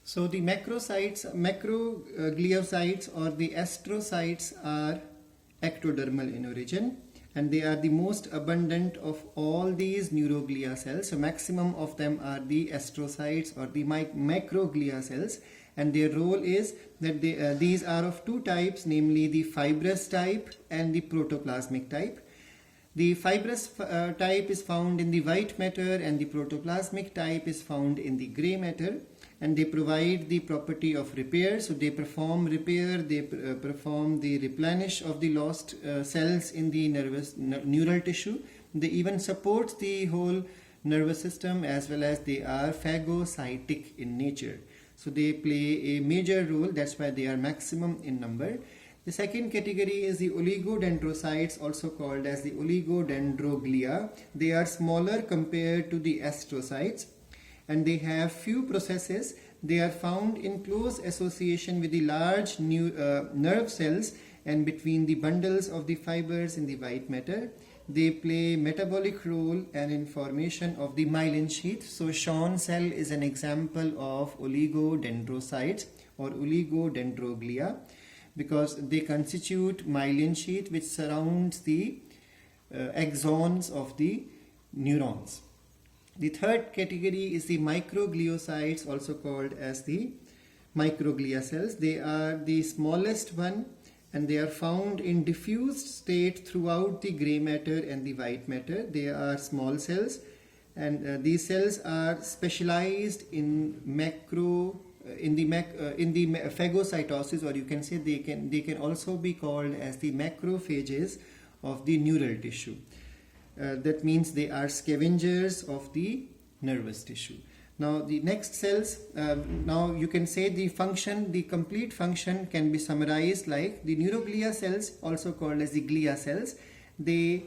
So the macrogliocytes or the astrocytes are ectodermal in origin, and they are the most abundant of all these neuroglia cells. So maximum of them are the astrocytes or the macroglia cells, and their role is that these are of two types, namely the fibrous type and the protoplasmic type. The fibrous type is found in the white matter, and the protoplasmic type is found in the gray matter, and they provide the property of repair. So they perform repair, they perform the replenish of the lost cells in the neural tissue. They even support the whole nervous system, as well as they are phagocytic in nature. So they play a major role, that's why they are maximum in number. The second category is the oligodendrocytes, also called as the oligodendroglia. They are smaller compared to the astrocytes, and they have few processes. They are found in close association with the large nerve cells and between the bundles of the fibers in the white matter. They play metabolic role and in formation of the myelin sheath. So Schwann cell is an example of oligodendrocytes or oligodendroglia, because they constitute myelin sheath which surrounds the axons of the neurons. The third category is the microgliocytes, also called as the microglia cells. They are the smallest one, and they are found in diffused state throughout the gray matter and the white matter. They are small cells, and these cells are specialized in phagocytosis, or you can say they can also be called as the macrophages of the neural tissue. That means they are scavengers of the nervous tissue. Now the next cells, now you can say the complete function can be summarized like the neuroglia cells, also called as the glia cells. They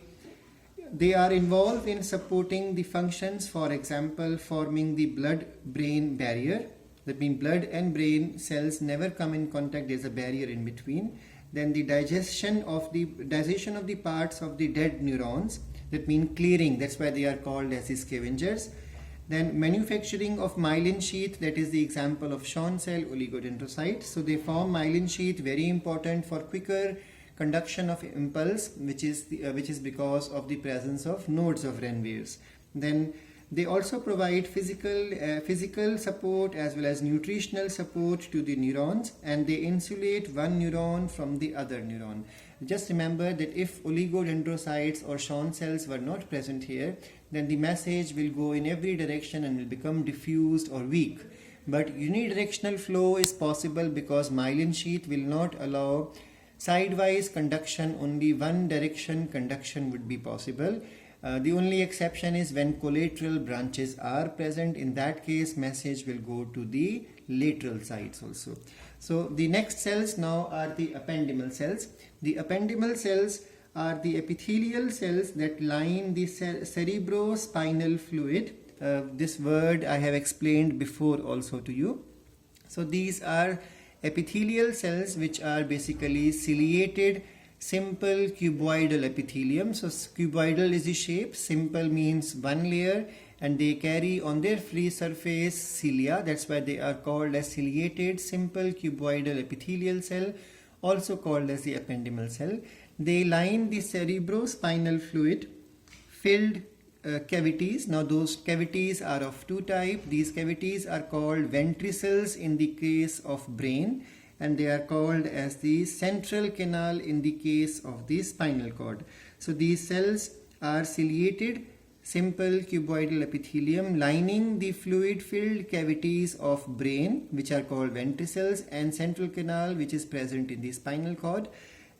are involved in supporting the functions, for example, forming the blood-brain barrier. That means blood and brain cells never come in contact, there is a barrier in between. Then the digestion of the parts of the dead neurons, that means clearing, that's why they are called as the scavengers. Then manufacturing of myelin sheath, that is the example of Schwann cell oligodendrocyte. So they form myelin sheath, very important for quicker conduction of impulse, which is because of the presence of nodes of Renwiers. Then they also provide physical support as well as nutritional support to the neurons, and they insulate one neuron from the other neuron. Just remember that if oligodendrocytes or Schwann cells were not present here, then the message will go in every direction and will become diffused or weak. But unidirectional flow is possible because myelin sheath will not allow sidewise conduction, only one direction conduction would be possible. The only exception is when collateral branches are present. In that case, message will go to the lateral sides also. So the next cells now are the ependymal cells. The ependymal cells are the epithelial cells that line the cerebrospinal fluid. This word I have explained before also to you. So these are epithelial cells which are basically ciliated simple cuboidal epithelium. So cuboidal is the shape, simple means one layer, and they carry on their free surface cilia. That's why they are called as ciliated simple cuboidal epithelial cell, also called as the ependymal cell. They line the cerebrospinal fluid filled cavities. Now those cavities are of two types. These cavities are called ventricles in the case of brain, and they are called as the central canal in the case of the spinal cord. So these cells are ciliated simple cuboidal epithelium lining the fluid filled cavities of brain, which are called ventricles, and central canal, which is present in the spinal cord.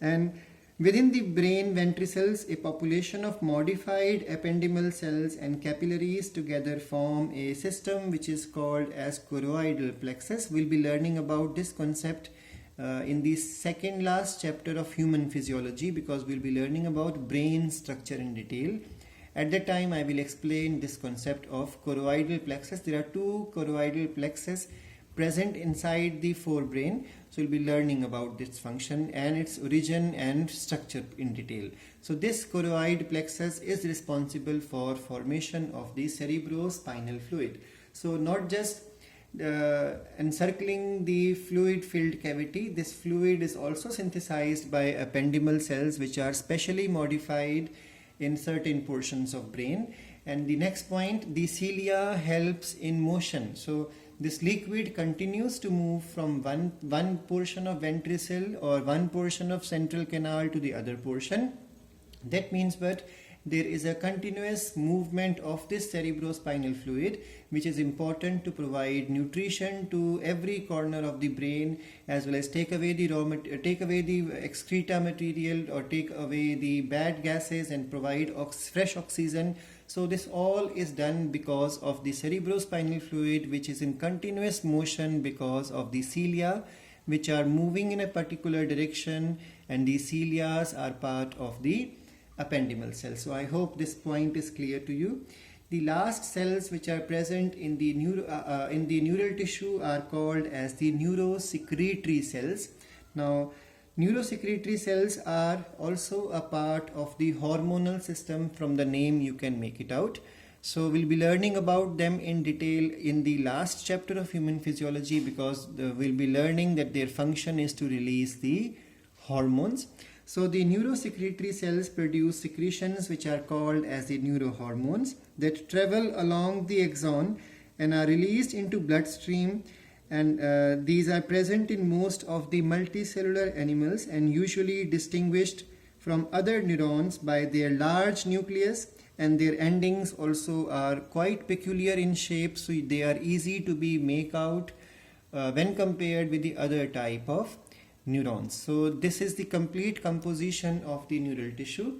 And within the brain ventricles, a population of modified ependymal cells and capillaries together form a system which is called as choroidal plexus. We'll be learning about this concept in the second last chapter of human physiology, because we'll be learning about brain structure in detail. At that time, I will explain this concept of choroidal plexus. There are two choroidal plexus present inside the forebrain. So we'll be learning about this function and its origin and structure in detail. So this choroid plexus is responsible for formation of the cerebrospinal fluid. So not just encircling the fluid filled cavity. This fluid is also synthesized by ependymal cells, which are specially modified in certain portions of brain. And the next point, the cilia helps in motion. So this liquid continues to move from one portion of ventricle or one portion of central canal to the other portion. That means that there is a continuous movement of this cerebrospinal fluid, which is important to provide nutrition to every corner of the brain, as well as take away the excreta material, or take away the bad gases and provide fresh oxygen. So this all is done because of the cerebrospinal fluid, which is in continuous motion because of the cilia, which are moving in a particular direction, and the cilia are part of the ependymal cells. So I hope this point is clear to you. The last cells which are present in the neural tissue are called as the neurosecretory cells. Now, neurosecretory cells are also a part of the hormonal system. From the name you can make it out. So we'll be learning about them in detail in the last chapter of human physiology, because we'll be learning that their function is to release the hormones. So the neurosecretory cells produce secretions which are called as the neurohormones that travel along the axon and are released into bloodstream, and these are present in most of the multicellular animals and usually distinguished from other neurons by their large nucleus, and their endings also are quite peculiar in shape, so they are easy to be make out when compared with the other type of neurons. So this is the complete composition of the neural tissue,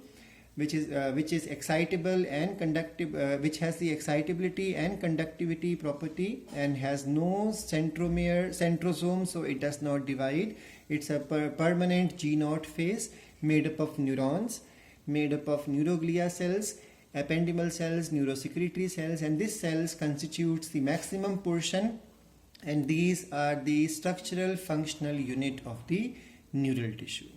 which is excitable and conductive, which has the excitability and conductivity property and has no centrosome, so it does not divide. It's a permanent G0 phase made up of neurons, made up of neuroglia cells, ependymal cells, neurosecretory cells, and this cells constitutes the maximum portion, and these are the structural functional unit of the neural tissue.